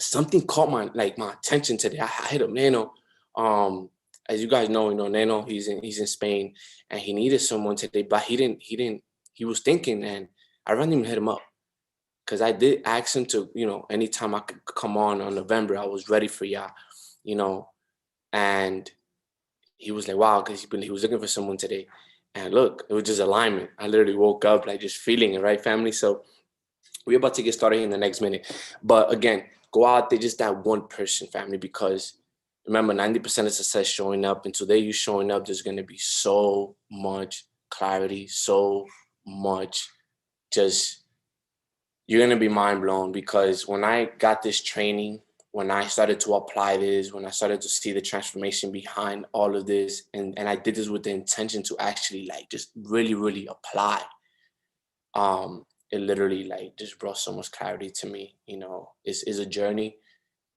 something caught my attention today. I hit up Neno. As you guys know, Neno, he's in Spain, and he needed someone today, but he was thinking, and I randomly hit him up. Because I did ask him to, anytime I could come on November, I was ready for y'all, and he was like, wow, because he was looking for someone today. And look, it was just alignment. I literally woke up like just feeling it, right, family? So we're about to get started in the next minute. But again, go out there, just that one person, family, because remember, 90% of success showing up. And today you showing up, there's going to be so much clarity, so much you're going to be mind blown, because when I got this training, when I started to apply this, when I started to see the transformation behind all of this, and I did this with the intention to actually like just really, really apply, it literally like just brought so much clarity to me. Is a journey,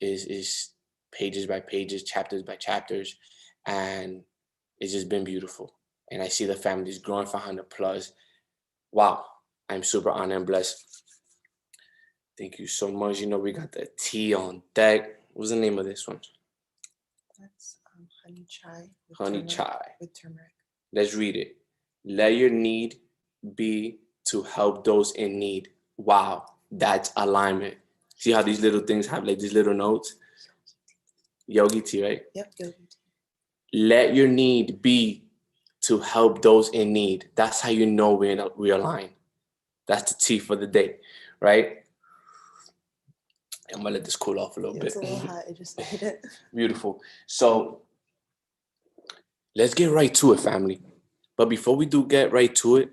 is pages by pages, chapters by chapters, and it's just been beautiful. And I see the families growing 500 plus. Wow, I'm super honored and blessed. Thank you so much. We got the tea on deck. What's the name of this one? That's honey chai. Honey chai. With turmeric. Let's read it. Let your need be to help those in need. Wow, that's alignment. See how these little things have like these little notes? Yogi tea, right? Yep, yogi tea. Let your need be to help those in need. That's how you know we align. That's the tea for the day, right? I'm gonna let this cool off a little bit. It's a little hot. I just need it. Beautiful. So let's get right to it, family. But before we do get right to it,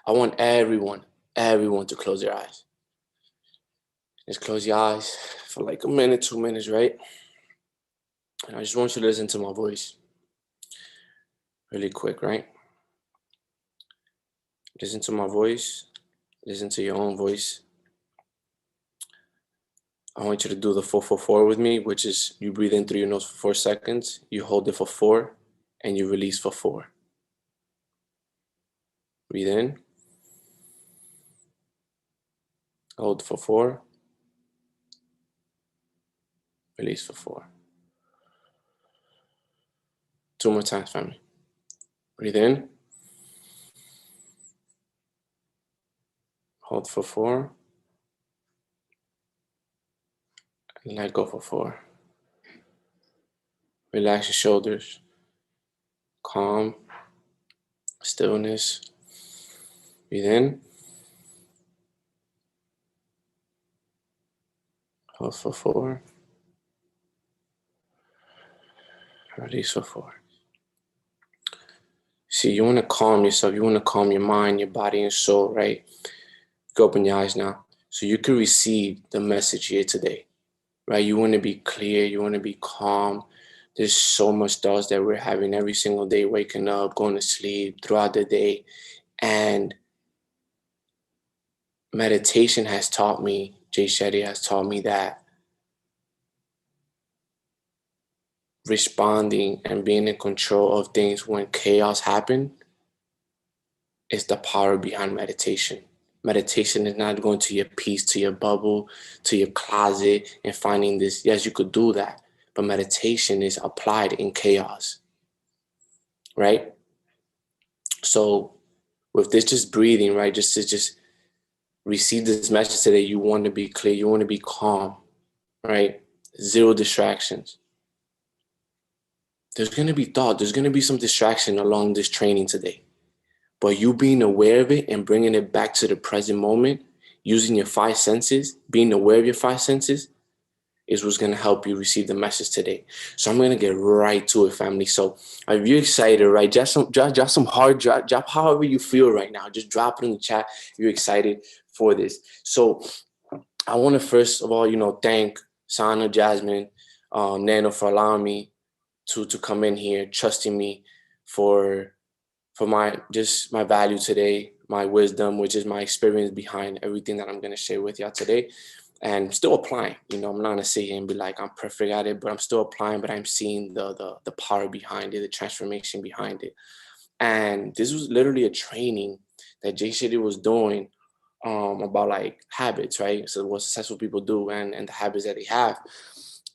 I want everyone to close their eyes. Just close your eyes for like a minute, 2 minutes, right? And I just want you to listen to my voice really quick, right? Listen to my voice. Listen to your own voice. I want you to do the 4-4-4 with me, which is you breathe in through your nose for 4 seconds, you hold it for 4, and you release for 4. Breathe in. Hold for 4. Release for 4. 2 more times, family. Breathe in. Hold for 4. And let go for 4. Relax your shoulders. Calm. Stillness. Breathe in. Hold for 4. Release for 4. See, you want to calm yourself. You want to calm your mind, your body, and soul, right? Go open your eyes now so you can receive the message here today, right? You want to be clear. You want to be calm. There's so much thoughts that we're having every single day, waking up, going to sleep, throughout the day. And meditation has taught me, Jay Shetty has taught me that responding and being in control of things when chaos happens is the power behind meditation. Meditation is not going to your peace, to your bubble, to your closet and finding this. Yes, you could do that, but meditation is applied in chaos, right? So with this just breathing, right, just receive this message today. You want to be clear, you want to be calm, right? 0 distractions. There's going to be thought, there's going to be some distraction along this training today. But you being aware of it and bringing it back to the present moment, using your 5 senses, being aware of your 5 senses, is what's going to help you receive the message today. So I'm going to get right to it, family. So if you're excited, right, drop some hard, drop however you feel right now. Just drop it in the chat if you're excited for this. So I want to first of all, thank Sana, Jasmine, Neno for allowing me to come in here, trusting me for my value today, my wisdom, which is my experience behind everything that I'm going to share with y'all today. And still applying. I'm not going to sit here and be like, I'm perfect at it, but I'm still applying, but I'm seeing the power behind it, the transformation behind it. And this was literally a training that Jay Shetty was doing about like habits, right? So what successful people do and the habits that they have.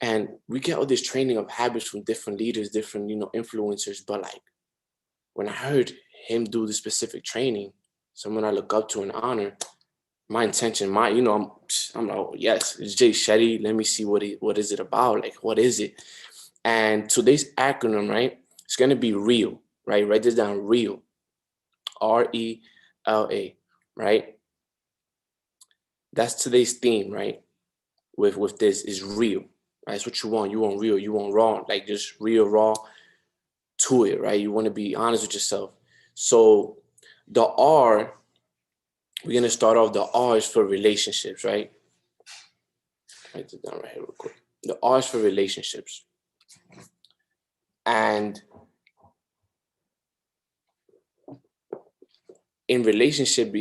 And we get all this training of habits from different leaders, different, influencers. But like when I heard him do the specific training, someone I look up to and honor, my intention, I'm like, oh, yes, it's Jay Shetty. Let me see what is it about? Like, what is it? And today's acronym, right? It's gonna be real, right? Write this down, real, RELA, right? That's today's theme, right? With this is real, right? That's what you want. You want real. You want raw, like just real, raw to it, right? You want to be honest with yourself. So the R, we're gonna start off. The R is for relationships, right? Write it down right here real quick. The R is for relationships, and in relationship,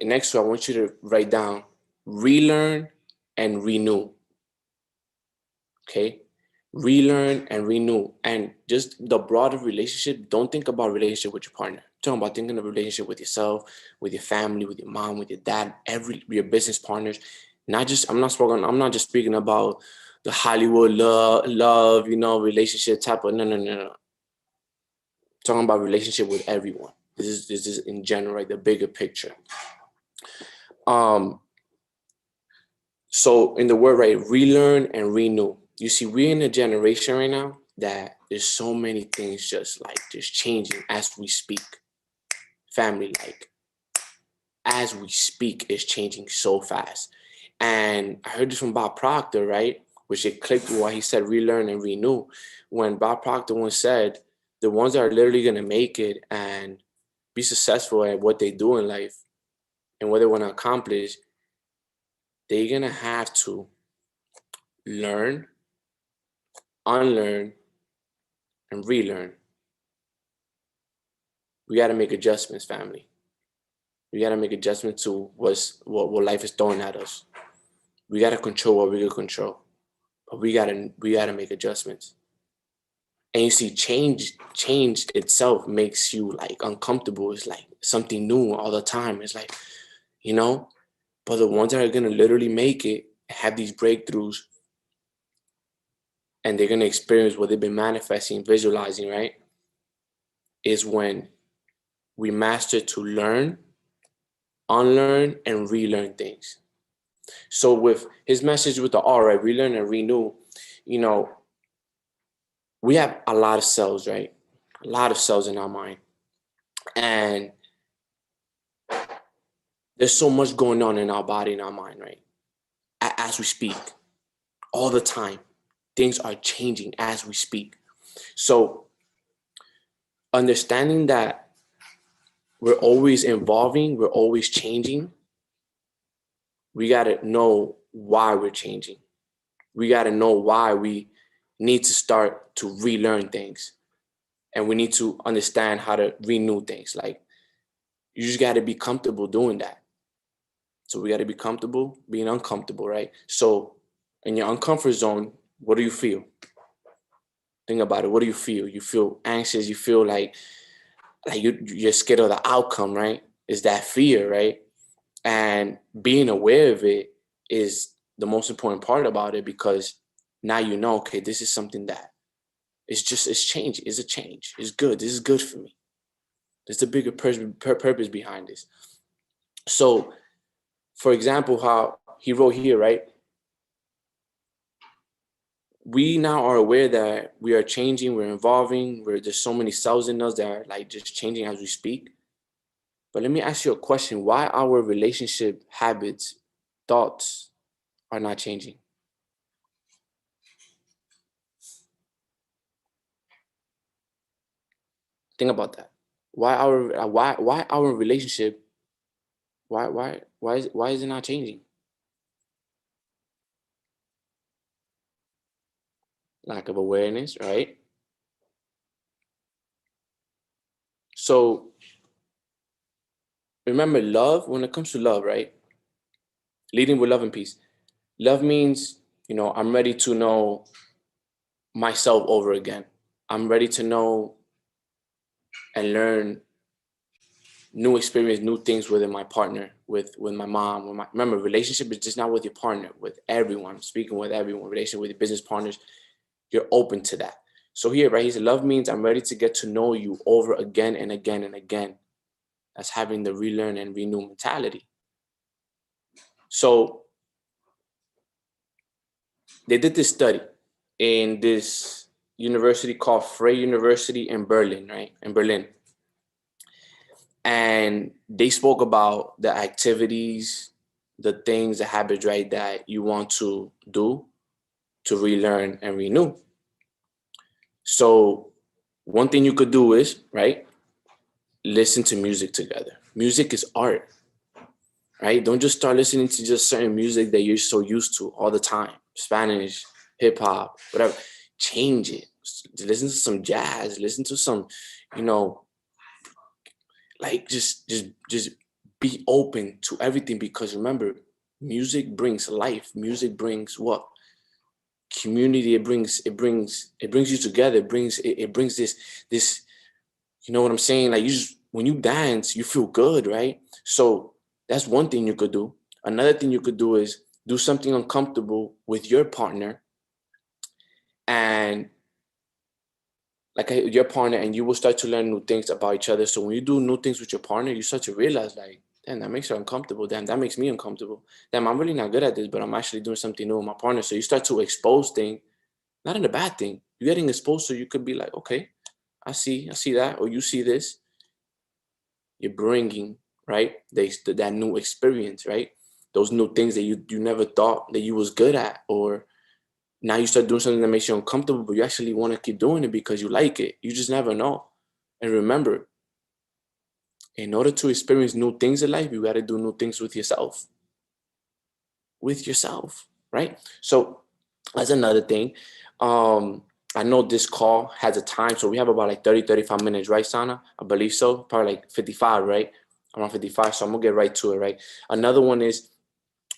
next to I want you to write down relearn and renew. Okay, relearn and renew. And just the broader relationship, don't think about relationship with your partner. I'm talking about thinking of a relationship with yourself, with your family, with your mom, with your dad, your business partners. Not just I'm not just speaking about the Hollywood love, relationship type of no. I'm talking about relationship with everyone. This is in general, right? The bigger picture. So in the word, right, relearn and renew. You see, we're in a generation right now that there's so many things just changing as we speak. Family, like as we speak, is changing so fast. And I heard this from Bob Proctor, right? Which it clicked why he said relearn and renew. When Bob Proctor once said, the ones that are literally gonna make it and be successful at what they do in life and what they want to accomplish, they're gonna have to learn, unlearn, and relearn. We got to make adjustments, family. We got to make adjustments to what life is throwing at us. We got to control what we can control, but we gotta make adjustments. And you see, change itself makes you like uncomfortable. It's like something new all the time. It's like, you know, but the ones that are gonna literally make it, have these breakthroughs, and they're gonna experience what they've been manifesting, visualizing, right? Is when we master to learn, unlearn, and relearn things. So with his message with the R, right, relearn and renew, you know, we have a lot of cells, right? A lot of cells in our mind. And there's so much going on in our body and our mind, right? As we speak, all the time. Things are changing as we speak. So understanding that we're always evolving, we're always changing, we got to know why we're changing. We got to know why we need to start to relearn things. And we need to understand how to renew things. Like, you just got to be comfortable doing that. So we got to be comfortable being uncomfortable, right? So in your uncomfort zone, what do you feel? Think about it. What do you feel? You feel anxious. You feel like you're scared of the outcome, right? Is that fear, right? And being aware of it is the most important part about it, because now you know, okay, this is something that it's change. It's a change. It's good. This is good for me. There's a bigger purpose behind this. So, for example, how he wrote here, right? We now are aware that we are changing, we're evolving, there's so many cells in us that are like just changing as we speak. But let me ask you a question. Why our relationship habits, thoughts are not changing? Think about that. Why our relationship, why is it not changing? Lack of awareness, right? So remember, love, when it comes to love, right? Leading with love and peace. Love means, I'm ready to know myself over again. I'm ready to know and learn new experience, new things with my partner, with my mom, remember, relationship is just not with your partner, with everyone, speaking with everyone, relationship with your business partners, you're open to that. So here, right, he said, love means I'm ready to get to know you over again and again and again. That's having the relearn and renew mentality. So they did this study in this university called Frey University in Berlin, right? In Berlin. And they spoke about the activities, the things, the habits, right, that you want to do to relearn and renew. So one thing you could do is, right, listen to music together. Music is art, right? Don't just start listening to just certain music that you're so used to all the time. Spanish, hip hop, whatever. Change it. Listen to some jazz. Listen to some, you know, like just be open to everything, because remember, music brings life. Music brings what? Community. It brings you together. It brings this, you know what I'm saying? Like, you just, when you dance, you feel good, right? So that's one thing you could do. Another thing you could do is do something uncomfortable with your partner, and like your partner, and you will start to learn new things about each other. So when you do new things with your partner, you start to realize, like, damn, that makes her uncomfortable. Damn, that makes me uncomfortable. Damn, I'm really not good at this, but I'm actually doing something new with my partner. So you start to expose things, not in a bad thing. You're getting exposed, so you could be like, okay, I see that, or you see this. You're bringing, right, that new experience, right? Those new things that you never thought that you was good at, or now you start doing something that makes you uncomfortable, but you actually want to keep doing it because you like it. You just never know. And remember, in order to experience new things in life, you got to do new things with yourself. With yourself, right? So that's another thing. I know this call has a time, so we have about like 30, 35 minutes, right, Sana? I believe so. Probably like 55, right? Around 55. So I'm gonna get right to it, right? Another one is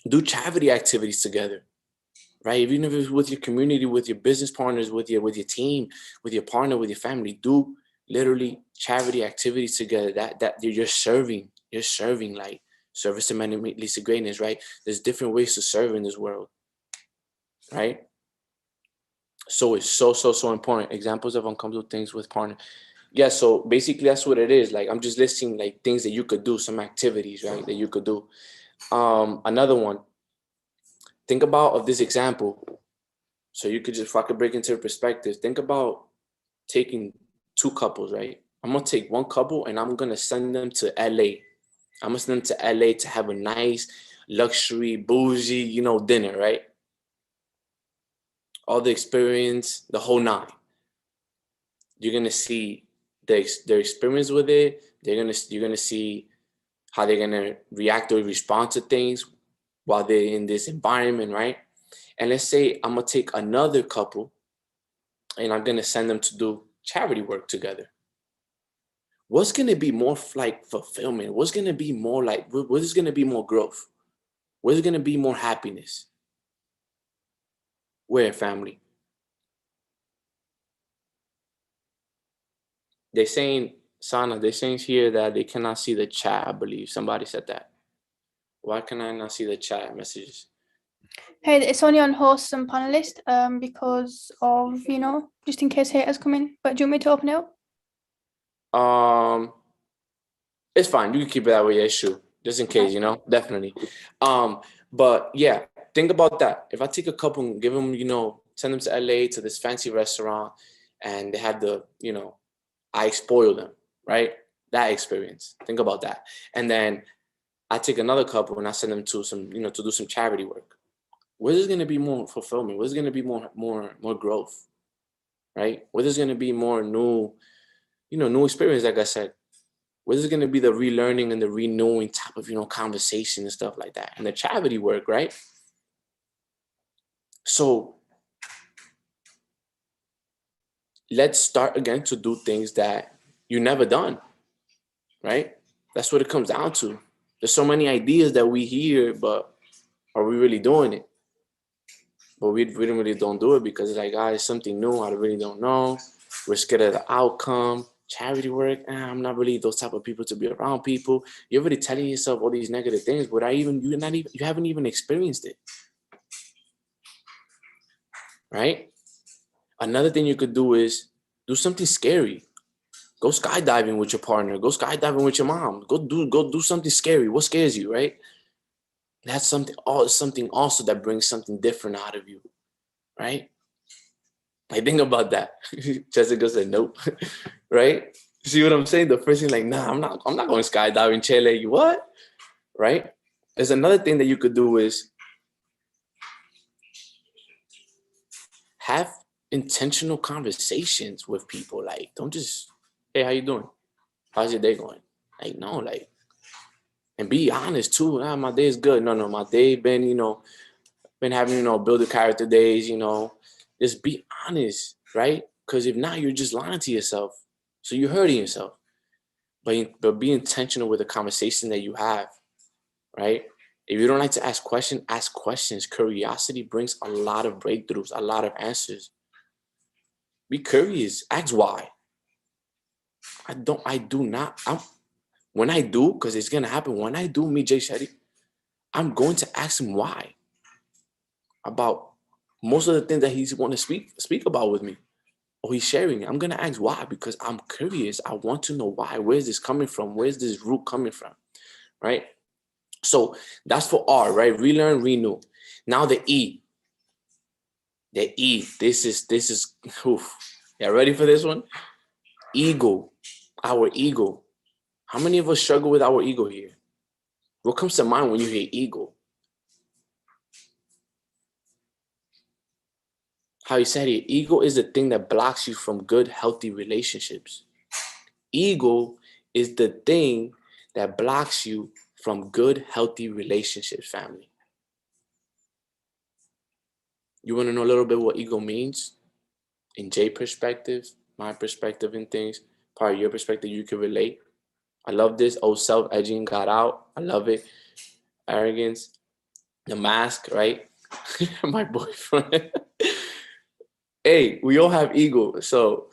do charity activities together, right? Even if it's with your community, with your business partners, with your team, with your partner, with your family, do literally charity activities together. That you're serving. You're serving, like, service to many leads to greatness, right? There's different ways to serve in this world, right? So it's so important. Examples of uncomfortable things with partner. Yeah, so basically that's what it is. Like, I'm just listing like things that you could do, some activities, right, that you could do. Another one, think about of this example. So you could just, if I could break into perspective, think about taking two couples, right? I'm gonna take one couple and I'm gonna send them to LA. I'm gonna send them to LA to have a nice luxury, bougie, dinner, right? All the experience, the whole nine. You're gonna see their experience with it. You're gonna see how they're gonna react or respond to things while they're in this environment, right? And let's say I'm gonna take another couple and I'm gonna send them to do charity work together. What's gonna be more like fulfillment? What's gonna be more like, what is gonna be more growth? Where's gonna be more happiness? Where, family? They're saying, Sana, they're saying here that they cannot see the chat, I believe. Somebody said that. Why can I not see the chat messages? Hey, it's only on hosts and panelists because of, just in case haters come in. But do you want me to open it up? It's fine. You can keep it that way. Yeah, sure. Just in case, definitely. But yeah, think about that. If I take a couple and give them, send them to LA to this fancy restaurant, and they have I spoil them, right? That experience. Think about that. And then I take another couple and I send them to some, to do some charity work. Where is going to be more fulfillment? Where's going to be more growth, right? Where there's going to be more new experience, like I said. Where there's going to be the relearning and the renewing type of, conversation and stuff like that. And the charity work, right? So let's start again to do things that you never done, right? That's what it comes down to. There's so many ideas that we hear, but are we really doing it? But we really don't do it because it's like, it's something new. I really don't know. We're scared of the outcome. charity work, I'm not really those type of people to be around people. You're already telling yourself all these negative things, but you haven't even experienced it, right? Another thing you could do is do something scary. Go skydiving with your partner. Go skydiving with your mom. Go do something scary. What scares you, right? That's something also that brings something different out of you, right? Like, think about that. Jessica said nope, right? See what I'm saying? The first thing, like, nah, I'm not going skydiving, Chile. What? Right? There's another thing that you could do is have intentional conversations with people. Like, don't just, hey, how you doing? How's your day going? Like, no, like, and be honest too. My day is good. No, my day been, been having, build a character days, just be honest, right? Because if not, you're just lying to yourself. So you're hurting yourself. But be intentional with the conversation that you have, right? If you don't like to ask questions. Curiosity brings a lot of breakthroughs, a lot of answers. Be curious. Ask why. When I do, because it's going to happen, when I do meet Jay Shetty, I'm going to ask him why about most of the things that he's want to speak about with me, or he's sharing. I'm going to ask why, because I'm curious. I want to know why. Where's this coming from? Where's this root coming from? Right? So that's for R, right? Relearn, renew. Now the E. The E. This is oof. Yeah, ready for this one? Ego. Our ego. How many of us struggle with our ego here? What comes to mind when you hear ego? How he said it, ego is the thing that blocks you from good, healthy relationships. Ego is the thing that blocks you from good, healthy relationships, family. You want to know a little bit what ego means? In Jay's perspective, my perspective in things, part of your perspective, you can relate. I love this. Old self edging got out. I love it. Arrogance, the mask, right? My boyfriend. Hey, we all have ego, so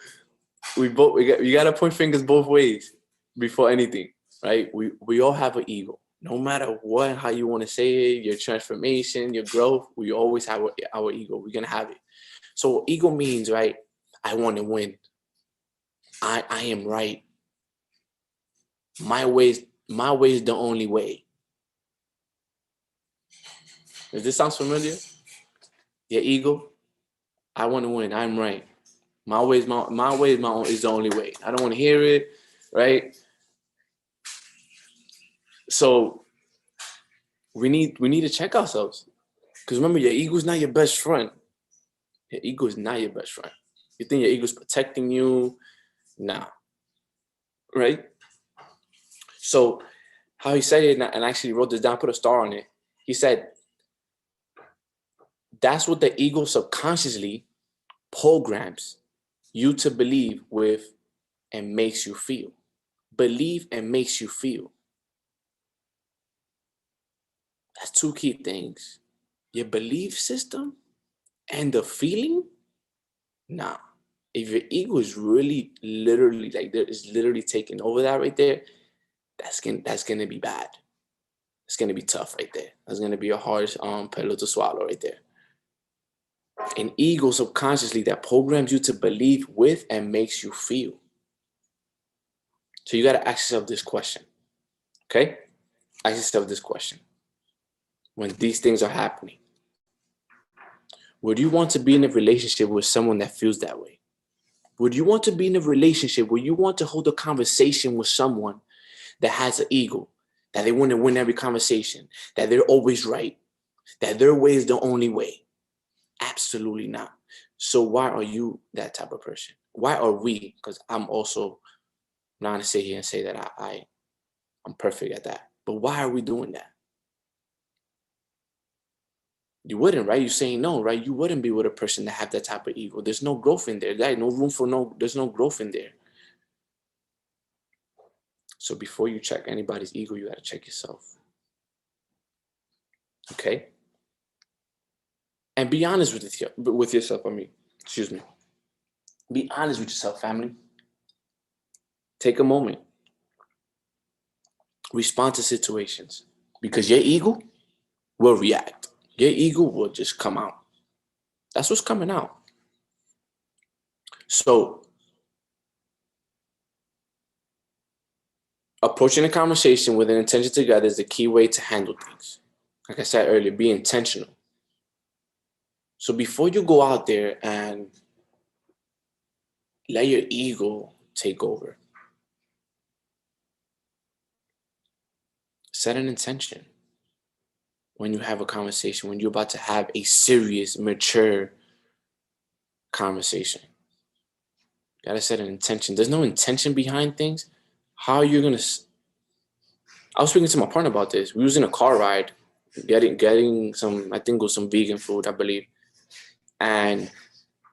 we gotta point fingers both ways before anything, right? We all have an ego. No matter what, how you want to say it, your transformation, your growth, we always have our ego. We're gonna have it. So ego means, right? I want to win. I am right. My way is the only way. Does this sound familiar? Your ego. I want to win. I'm right. My way is the only way. I don't want to hear it, right? So we need to check ourselves, because remember, your ego is not your best friend. Your ego is not your best friend. You think your ego is protecting you? Nah, right? So how he said it, and actually wrote this down, put a star on it. He said, that's what the ego subconsciously programs you to believe with and makes you feel. Believe and makes you feel. That's two key things. Your belief system and the feeling. Nah. If your ego is really literally taking over that right there, that's gonna be bad. It's gonna be tough right there. That's gonna be a hard pill to swallow right there. An ego subconsciously that programs you to believe with and makes you feel. So you gotta ask yourself this question. Okay? Ask yourself this question. When these things are happening, would you want to be in a relationship with someone that feels that way? Would you want to be in a relationship where you want to hold a conversation with someone that has an ego, that they want to win every conversation, that they're always right, that their way is the only way? Absolutely not. So why are you that type of person? Why are we? Because I'm also not going to sit here and say that I'm perfect at that. But why are we doing that? You wouldn't, right? You're saying no, right? You wouldn't be with a person that have that type of ego. There's no growth in there. There's no growth in there. So before you check anybody's ego, you got to check yourself. Okay? And be honest with yourself. Excuse me. Be honest with yourself, family. Take a moment. Respond to situations, because your ego will react. Your ego will just come out. That's what's coming out. So approaching a conversation with an intention together is the key way to handle things. Like I said earlier, be intentional. So before you go out there and let your ego take over, set an intention when you have a conversation, when you're about to have a serious, mature conversation. You gotta set an intention. There's no intention behind things. How are you gonna? I was speaking to my partner about this. We was in a car ride, getting some, I think it was some vegan food, I believe. And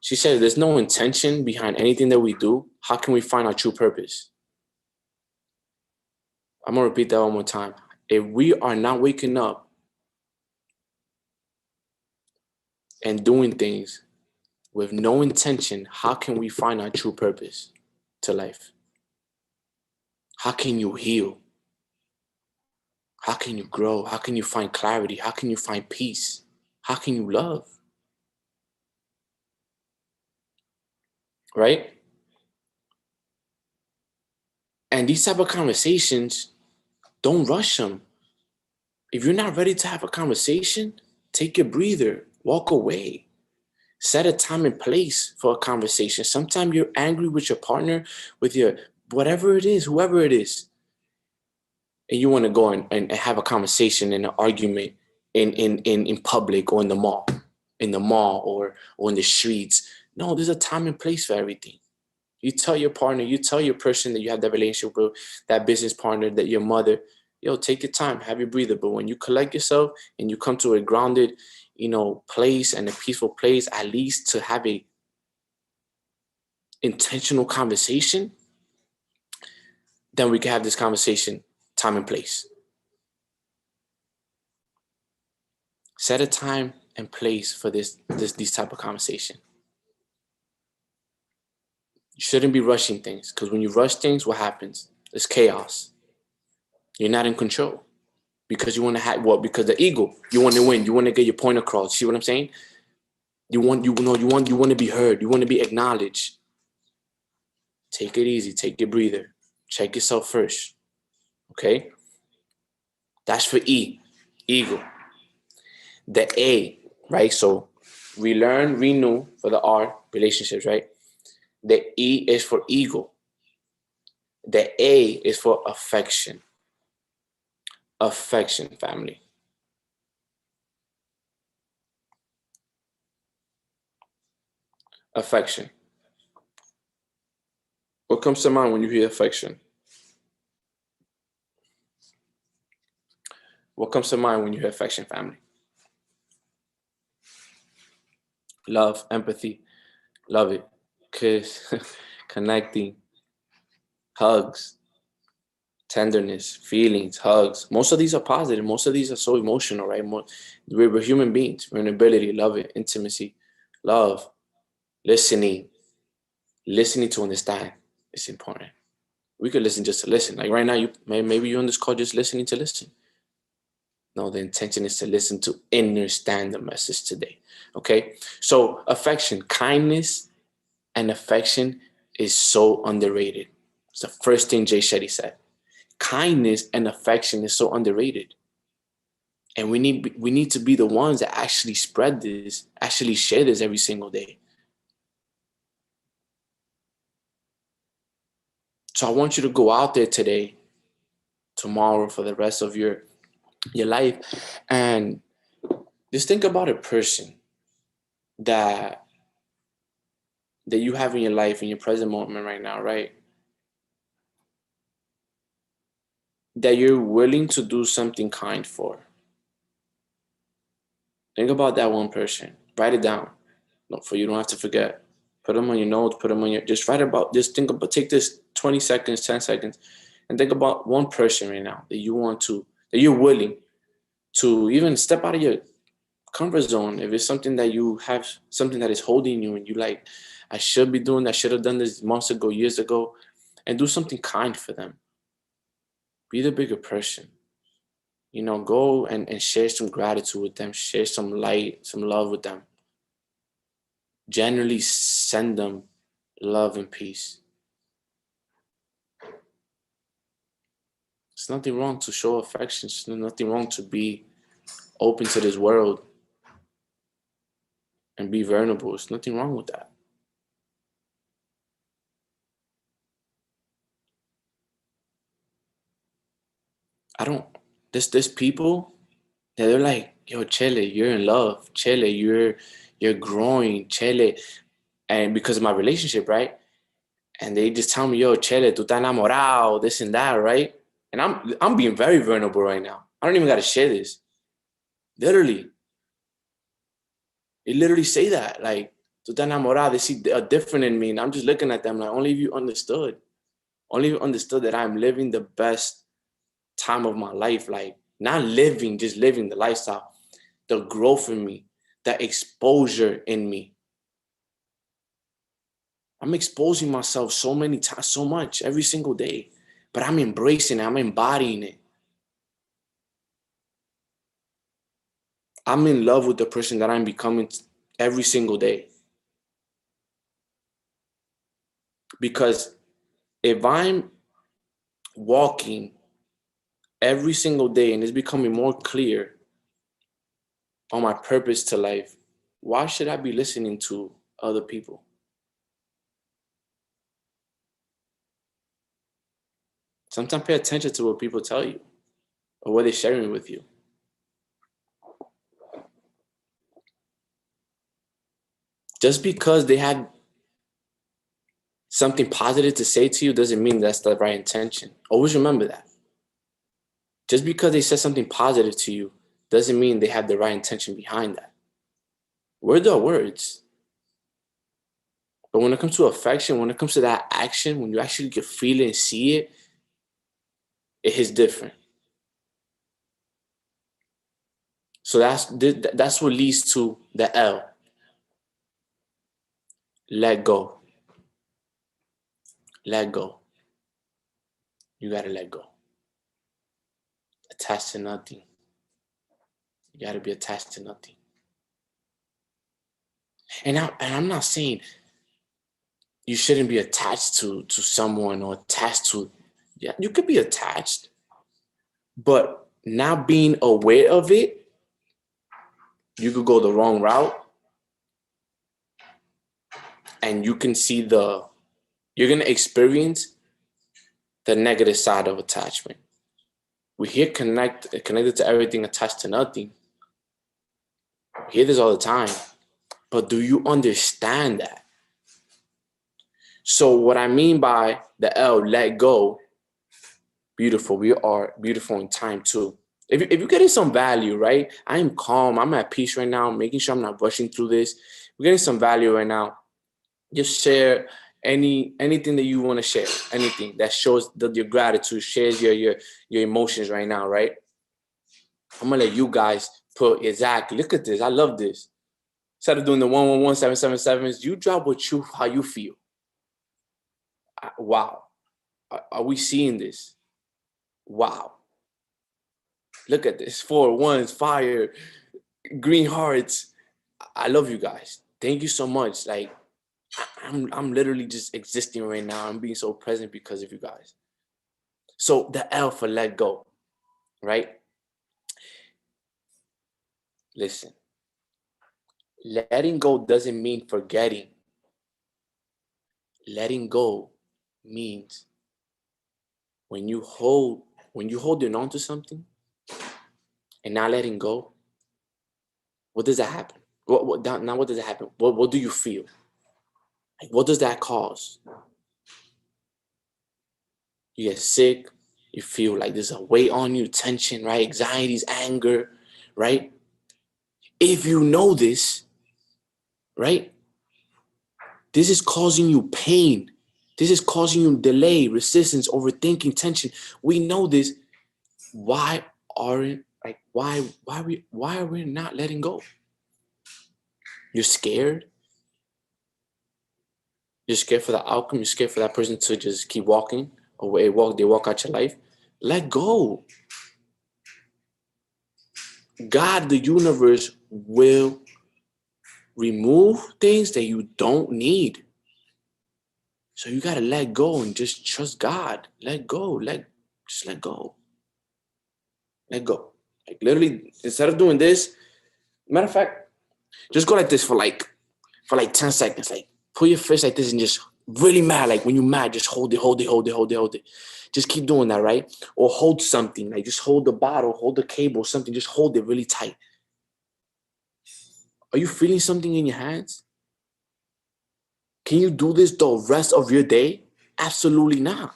she said, there's no intention behind anything that we do. How can we find our true purpose? I'm gonna repeat that one more time. If we are not waking up and doing things with no intention, how can we find our true purpose to life? How can you heal? How can you grow? How can you find clarity? How can you find peace? How can you love? Right? And these type of conversations, don't rush them. If you're not ready to have a conversation, take a breather, walk away. Set a time and place for a conversation. Sometimes you're angry with your partner, with your whatever it is, whoever it is, and you want to go and have a conversation and an argument in public or in the mall or in the streets. No, there's a time and place for everything. You tell your partner, you tell your person that you have that relationship with, that business partner, that your mother, yo, take your time, have your breather. But when you collect yourself and you come to a grounded, place and a peaceful place, at least to have a intentional conversation, then we can have this conversation, time and place. Set a time and place for this type of conversation. You shouldn't be rushing things, because when you rush things, what happens? It's chaos. You're not in control, because you want to have what? Because the ego, you want to win, you want to get your point across. See what I'm saying? You want to be heard, you want to be acknowledged. Take it easy, take your breather, check yourself first. Okay? That's for E, ego. The A, right? So relearn, renew for the R, relationships, right? The E is for ego. The A is for affection. Affection, family. Affection. What comes to mind when you hear affection? What comes to mind when you hear affection, family? Love, empathy, love it. Kiss, connecting, hugs, tenderness, feelings, hugs. Most of these are positive. Most of these are so emotional, right? We're human beings. We're an ability, love it, intimacy, love, listening to understand. It's important. We could listen just to listen. Like right now, maybe you're on this call just listening to listen. No, the intention is to listen to understand the message today. Okay? So affection, kindness and affection is so underrated. It's the first thing Jay Shetty said. Kindness and affection is so underrated. And we need to be the ones that actually spread this, actually share this every single day. So I want you to go out there today, tomorrow, for the rest of your life, and just think about a person that you have in your life, in your present moment right now, right? That you're willing to do something kind for. Think about that one person. Write it down. No, you don't have to forget. Put them on your notes, just think about, take this 20 seconds, 10 seconds, and think about one person right now that you're willing to even step out of your comfort zone. If it's something that you have, something that is holding you and you like, I should be doing, I should have done this months ago, years ago, and do something kind for them. Be the bigger person. You know, go and share some gratitude with them, share some light, some love with them. Generally send them love and peace. There's nothing wrong to show affection. There's nothing wrong to be open to this world and be vulnerable. There's nothing wrong with that. There's people that they're like, yo, Chele, you're in love. Chele, you're growing. Chele, and because of my relationship, right? And they just tell me, yo, Chele, tú estás enamorado, this and that, right? And I'm being very vulnerable right now. I don't even got to share this. Literally. They literally say that. Like, tú estás enamorado, they see a different in me. And I'm just looking at them like, only if you understood. Only if you understood that I'm living the best time of my life. Like, not living, just living the lifestyle. The growth in me. The exposure in me. I'm exposing myself so many times, so much, every single day. But I'm embracing it. I'm embodying it. I'm in love with the person that I'm becoming every single day. Because if I'm walking every single day and it's becoming more clear on my purpose to life, why should I be listening to other people? Sometimes pay attention to what people tell you or what they're sharing with you. Just because they had something positive to say to you doesn't mean that's the right intention. Always remember that. Just because they said something positive to you doesn't mean they have the right intention behind that. Words are words. But when it comes to affection, when it comes to that action, when you actually can feel it and see it, it is different. So that's what leads to the L. Let go. Let go. You gotta let go. Attached to nothing. You gotta be attached to nothing. And I'm not saying you shouldn't be attached to someone or attached to. Yeah, you could be attached, but not being aware of it, you could go the wrong route, and you can see you're gonna experience the negative side of attachment. We hear connected to everything, attached to nothing. We hear this all the time, but do you understand that? So what I mean by the L, let go, beautiful. We are beautiful in time too. If you're getting some value, right? I'm calm. I'm at peace right now. I'm making sure I'm not rushing through this. We're getting some value right now. Just share anything that you want to share. Anything that shows your gratitude, shares your emotions right now, right? I'm gonna let you guys put exactly. Look at this. I love this. Instead of doing the 111-777s, you drop how you feel. Wow. Are we seeing this? Wow. Look at this. 4 1s, fire, green hearts. I love you guys. Thank you so much. Like, I'm literally just existing right now. I'm being so present because of you guys. So the L for let go, right? Listen, letting go doesn't mean forgetting. Letting go means when you holding on to something and not letting go, what does that happen? What does that happen? What do you feel? Like, what does that cause? You get sick. You feel like there's a weight on you, tension, right? Anxieties, anger, right? If you know this, right? This is causing you pain. This is causing you delay, resistance, overthinking, tension. We know this. Why are we not letting go? You're scared. You're scared for the outcome. You're scared for that person to just keep walking away. They walk out your life. Let go. God, the universe, will remove things that you don't need. So you gotta let go and just trust God. Let go. Just let go. Let go. Like literally, instead of doing this, matter of fact, just go like this for like 10 seconds. Like put your fist like this and just really mad. Like when you're mad, just hold it. Just keep doing that, right? Or hold something. Like just hold the bottle, hold the cable, something. Just hold it really tight. Are you feeling something in your hands? Can you do this the rest of your day? Absolutely not.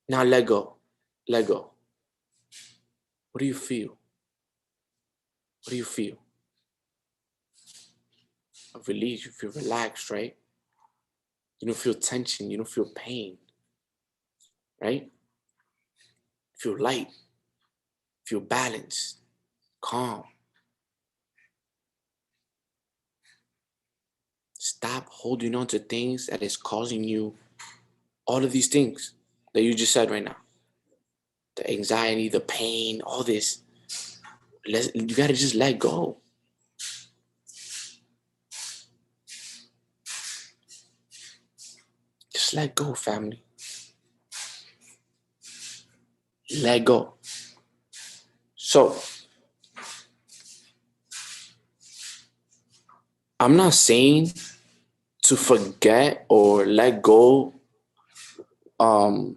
Now let go. Let go. What do you feel? What do you feel? A release. You feel relaxed, right? You don't feel tension. You don't feel pain, right? Feel light. Feel balanced, calm. Stop holding on to things that is causing you all of these things that you just said right now. The anxiety, the pain, all this. You gotta just let go. Just let go, family. Let go. So, I'm not saying to forget or let go of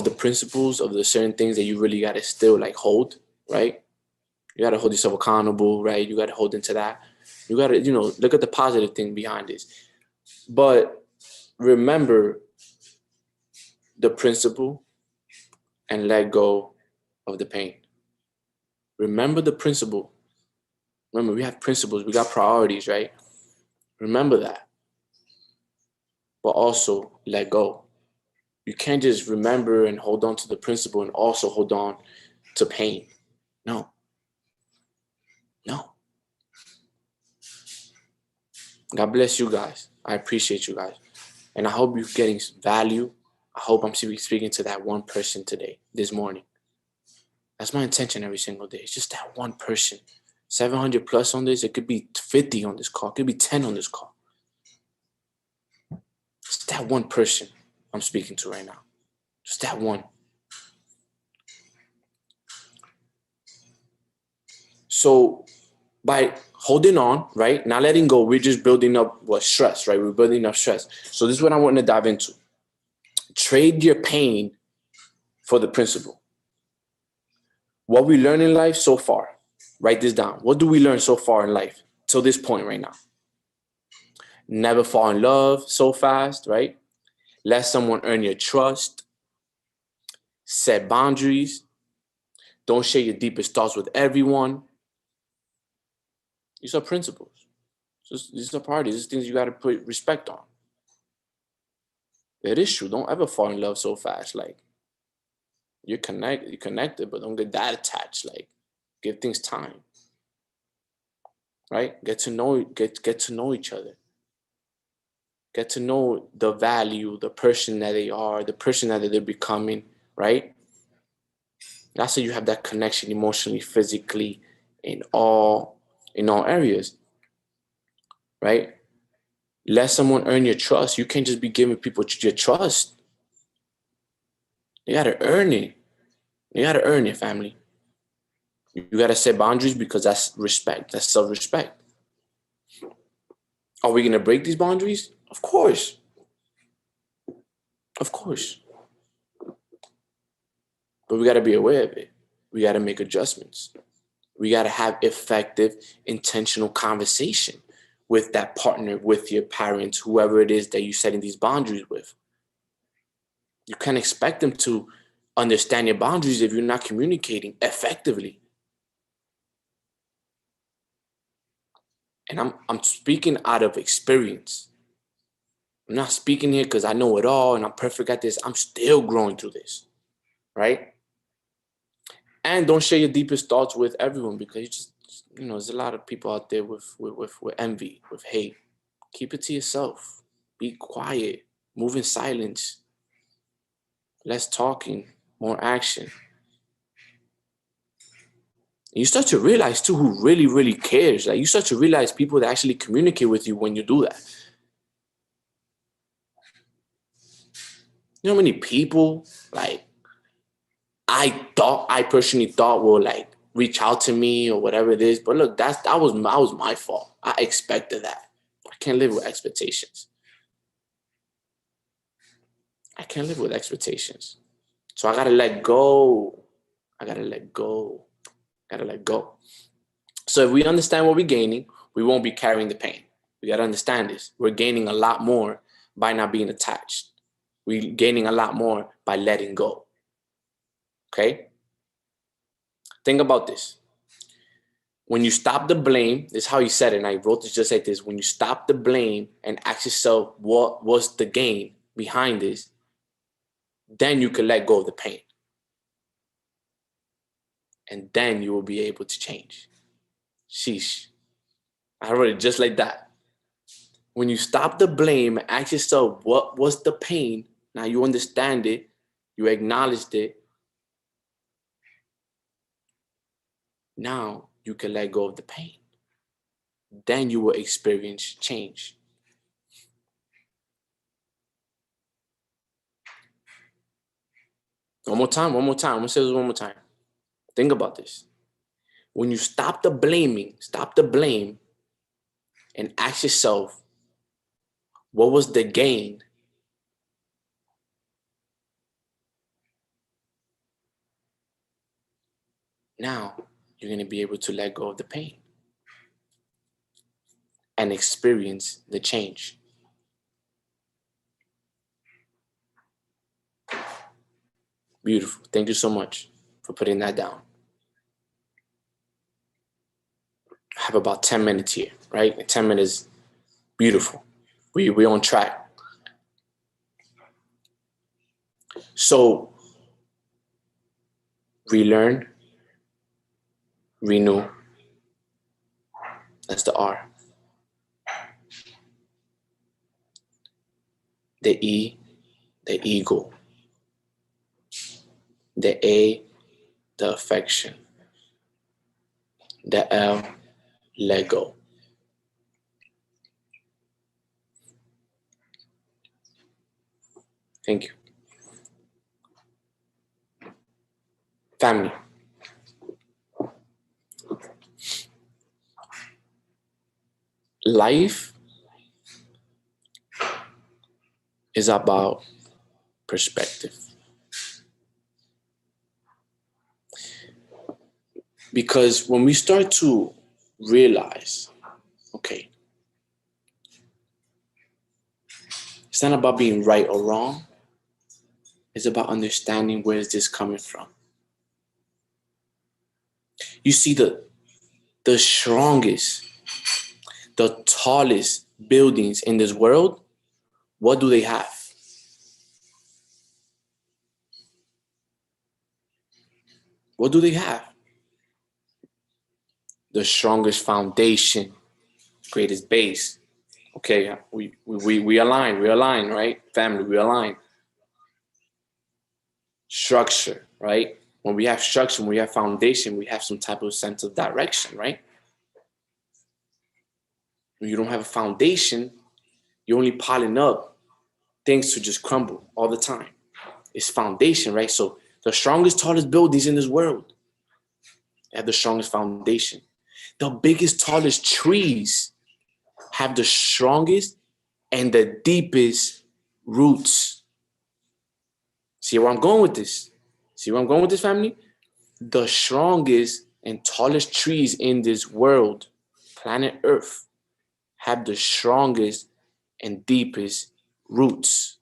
the principles of the certain things that you really gotta still like hold, right? You gotta hold yourself accountable, right? You gotta hold into that. You gotta, look at the positive thing behind this. But remember the principle and let go of the pain. Remember the principle. Remember, we have principles, we got priorities, right? Remember that. But also let go. You can't just remember and hold on to the principle and also hold on to pain. No. God bless you guys. I appreciate you guys. And I hope you're getting value. I hope I'm speaking to that one person today, this morning. That's my intention every single day. It's just that one person. 700 plus on this. It could be 50 on this call. It could be 10 on this call. It's that one person I'm speaking to right now. Just that one. So by holding on, right, not letting go, we're just building up stress, right? We're building up stress. So this is what I want to dive into. Trade your pain for the principle. What we learn in life so far, write this down. What do we learn so far in life till this point right now? Never fall in love so fast, right? Let someone earn your trust. Set boundaries. Don't share your deepest thoughts with everyone. These are principles. These are priorities. These are things you got to put respect on. It is true. Don't ever fall in love so fast. Like you're connected, but don't get that attached. Like give things time. Right? Get to know each other. Get to know the value, the person that they are, the person that they're becoming, right? That's how you have that connection emotionally, physically, in all areas, right? Let someone earn your trust. You can't just be giving people your trust. You got to earn it. You got to earn it, family. You got to set boundaries because that's respect. That's self-respect. Are we going to break these boundaries? Of course. Of course. But we got to be aware of it. We got to make adjustments. We got to have effective, intentional conversation with that partner, with your parents, whoever it is that you're setting these boundaries with. You can't expect them to understand your boundaries if you're not communicating effectively. And I'm speaking out of experience. I'm not speaking here because I know it all and I'm perfect at this. I'm still growing through this, right? And don't share your deepest thoughts with everyone because there's a lot of people out there with envy, with hate. Keep it to yourself. Be quiet. Move in silence. Less talking, more action. And you start to realize too who really, really cares. Like you start to realize people that actually communicate with you when you do that. You know how many people like I personally thought will like reach out to me or whatever it is. But look, that was my fault. I expected that. I can't live with expectations. I can't live with expectations. So I gotta let go. I gotta let go. Gotta let go. So if we understand what we're gaining, we won't be carrying the pain. We gotta understand this. We're gaining a lot more by not being attached. We're gaining a lot more by letting go. Okay? Think about this. When you stop the blame, this is how he said it, and I wrote this just like this. When you stop the blame and ask yourself what was the gain behind this, then you can let go of the pain. And then you will be able to change. Sheesh. I wrote it just like that. When you stop the blame and ask yourself what was the pain, now you understand it, you acknowledged it. Now you can let go of the pain. Then you will experience change. One more time. I'm gonna say this one more time. Think about this. When you stop the blame, and ask yourself, what was the gain? Now you're gonna be able to let go of the pain and experience the change. Beautiful. Thank you so much for putting that down. I have about 10 minutes here, right? 10 minutes, beautiful. We're on track. So, relearn, renew. That's the R. The E, the ego. The A, the affection. The L, let go. Thank you. Family. Life is about perspective. Because when we start to realize, okay, it's not about being right or wrong. It's about understanding where is this coming from. You see the strongest, the tallest buildings in this world, what do they have? What do they have? The strongest foundation, greatest base. Okay, we align, right? Family, we align. Structure, right? When we have structure, when we have foundation, we have some type of sense of direction, right? When you don't have a foundation, you're only piling up things to just crumble all the time. It's foundation, right? So the strongest, tallest buildings in this world have the strongest foundation. The biggest, tallest trees have the strongest and the deepest roots. See where I'm going with this? See where I'm going with this, family? The strongest and tallest trees in this world, planet Earth, have the strongest and deepest roots.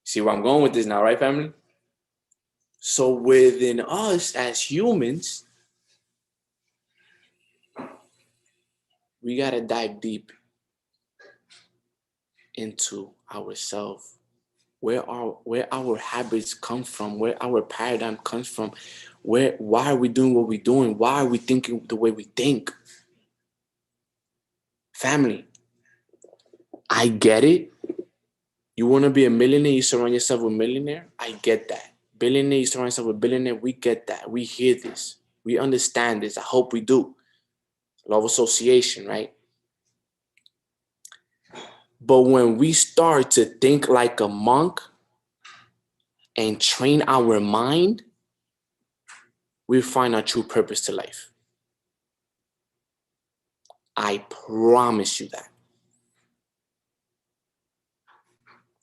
See where I'm going with this now, right, family? So within us as humans, we got to dive deep into ourselves where our habits come from, where our paradigm comes from, why are we doing what we're doing? Why are we thinking the way we think? Family, I get it. You want to be a millionaire, you surround yourself with a millionaire. I get that. Billionaire, you surround yourself with a billionaire. We get that. We hear this. We understand this. I hope we do. Law of association, right? But when we start to think like a monk and train our mind, we find our true purpose to life. I promise you that.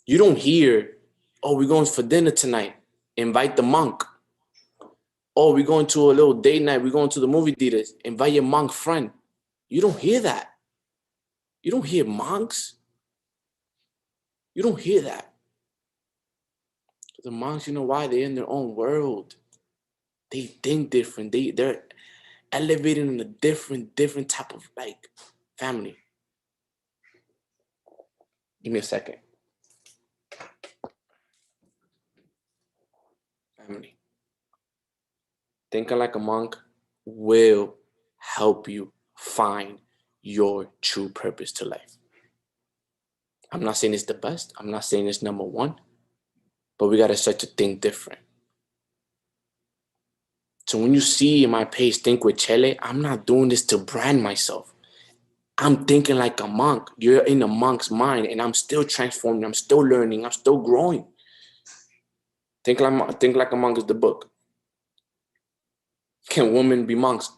You don't hear, oh, we're going for dinner tonight. Invite the monk. Oh, we're going to a little date night. We're going to the movie theaters. Invite your monk friend. You don't hear that. You don't hear monks. You don't hear that. The monks, you know why? They're in their own world. They think different. They're elevated in a different type of like family. Give me a second. Family. Thinking like a monk will help you find your true purpose to life. I'm not saying it's the best. I'm not saying it's number one, but we got to start to think different. So when you see in my page, Think with Chele, I'm not doing this to brand myself. I'm thinking like a monk. You're in a monk's mind, and I'm still transforming. I'm still learning. I'm still growing. Think like a monk is the book. Can women be monks?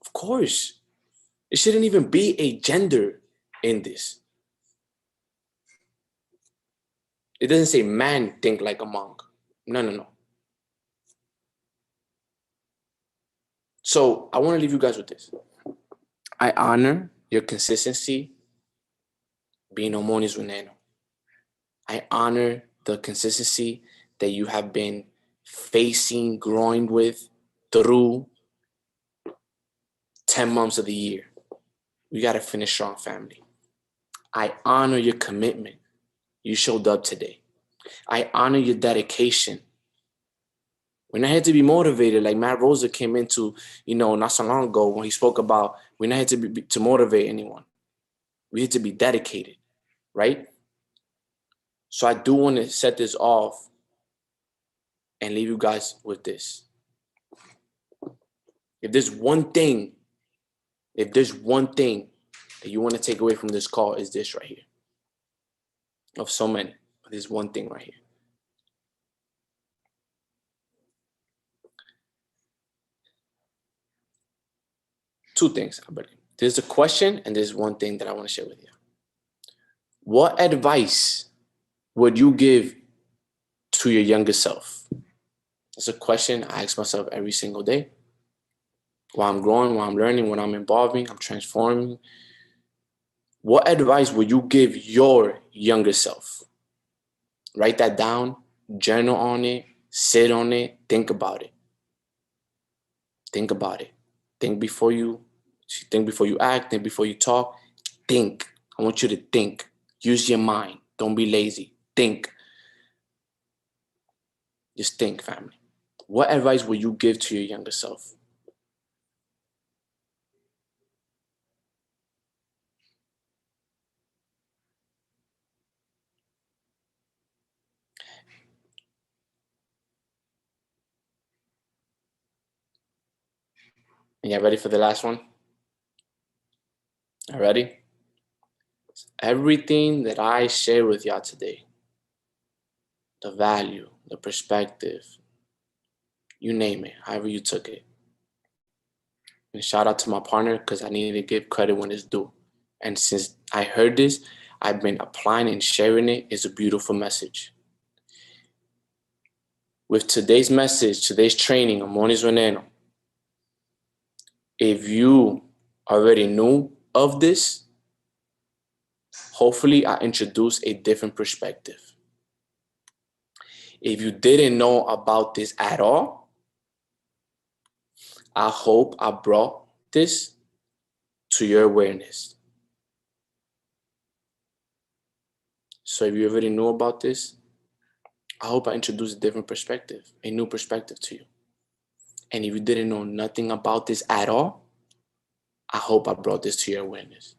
Of course. It shouldn't even be a gender in this. It doesn't say man think like a monk. No. So I want to leave you guys with this. I honor your consistency being on Mornings with Neno. I honor the consistency that you have been facing, growing with through 10 months of the year. We got to finish strong, family. I honor your commitment. You showed up today. I honor your dedication. We're not here to be motivated like Matt Rosa came into, not so long ago when he spoke about we're not here to motivate anyone. We're here to be dedicated, right? So I do want to set this off and leave you guys with this. If there's one thing that you want to take away from this call, is this right here. Of so many, but there's one thing right here. Two things, I believe. There's a question and there's one thing that I want to share with you. What advice would you give to your younger self? It's a question I ask myself every single day. While I'm growing, while I'm learning, when I'm evolving, I'm transforming. What advice would you give your younger self? Write that down, journal on it, sit on it, think about it. Think about it. Think before you act, think before you talk. Think. I want you to think. Use your mind. Don't be lazy. Think. Just think, family. What advice would you give to your younger self? You ready for the last one? All ready? Everything that I share with y'all today, the value, the perspective, you name it, however you took it. And shout out to my partner because I needed to give credit when it's due. And since I heard this, I've been applying and sharing it. It's a beautiful message. With today's message, today's training on Mornings with Neno, if you already knew of this, hopefully I introduced a different perspective. If you didn't know about this at all, I hope I brought this to your awareness. So if you already knew about this, I hope I introduced a different perspective, a new perspective to you. And if you didn't know nothing about this at all, I hope I brought this to your awareness.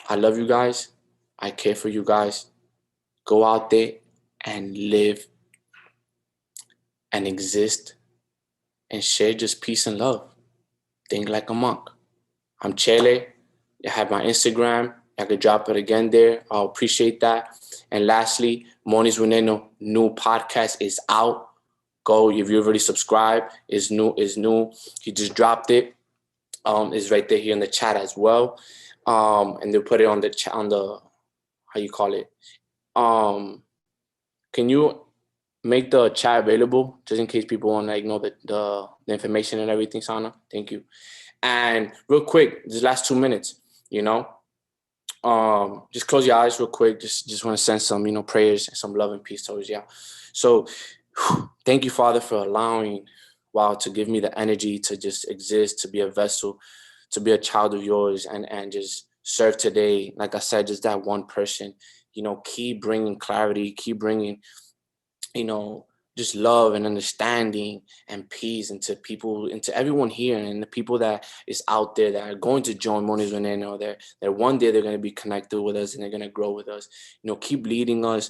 I love you guys. I care for you guys. Go out there and live and exist and share just peace and love. Think like a monk. I'm Chele. I have my Instagram. I could drop it again there. I'll appreciate that. And lastly, Mornings with Neno, new podcast is out. Go if you already subscribed. It's new. He just dropped it. It's right there here in the chat as well. And they'll put it on the chat on the how you call it. Can you make the chat available just in case people want to know the information and everything, Sana? Thank you. And real quick, this last 2 minutes, just close your eyes real quick. Just want to send some, prayers and some love and peace towards you. So thank you, Father, for allowing, to give me the energy to just exist, to be a vessel, to be a child of yours and just serve today. Like I said, just that one person, keep bringing clarity, keep bringing, just love and understanding and peace into people, into everyone here, and the people that is out there that are going to join Mornings with Neno. That one day they're going to be connected with us and they're going to grow with us. Keep leading us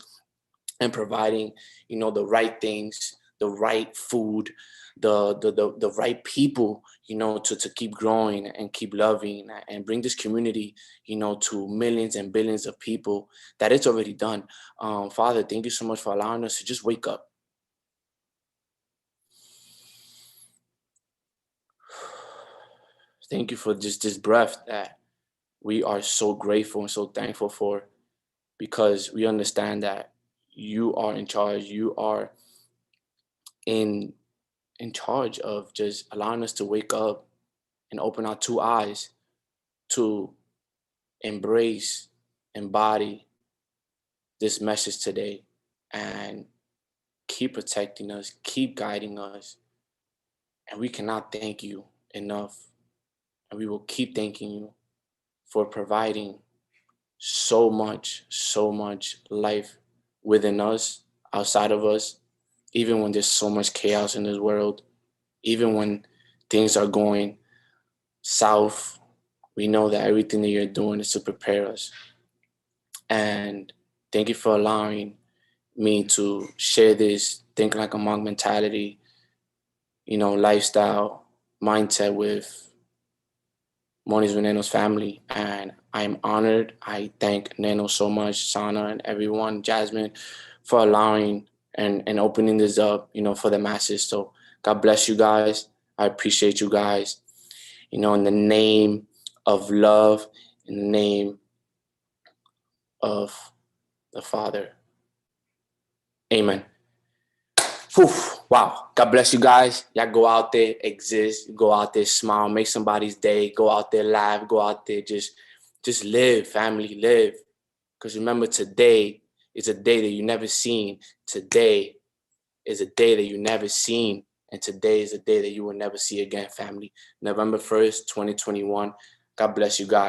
and providing, the right things, the right food, the right people, to keep growing and keep loving and bring this community, to millions and billions of people that it's already done. Father, thank you so much for allowing us to just wake up. Thank you for just this breath that we are so grateful and so thankful for, because we understand that you are in charge. You are in charge of just allowing us to wake up and open our two eyes to embrace, embody this message today, and keep protecting us, keep guiding us. And we cannot thank you enough. And we will keep thanking you for providing so much life within us, outside of us, even when there's so much chaos in this world, even when things are going south. We know that everything that you're doing is to prepare us. And thank you for allowing me to share this think like a monk mentality, lifestyle, mindset with Mornings with Neno's family. And I'm honored. I thank Neno so much, Sana and everyone, Jasmine, for allowing and opening this up, for the masses. So God bless you guys. I appreciate you guys, in the name of love, in the name of the Father. Amen. Whew, wow. God bless you guys. Y'all go out there, exist, go out there, smile, make somebody's day, go out there, laugh, go out there, just live, family, live. Because remember, today is a day that you never seen. Today is a day that you never seen. And today is a day that you will never see again, family. November 1st, 2021. God bless you guys.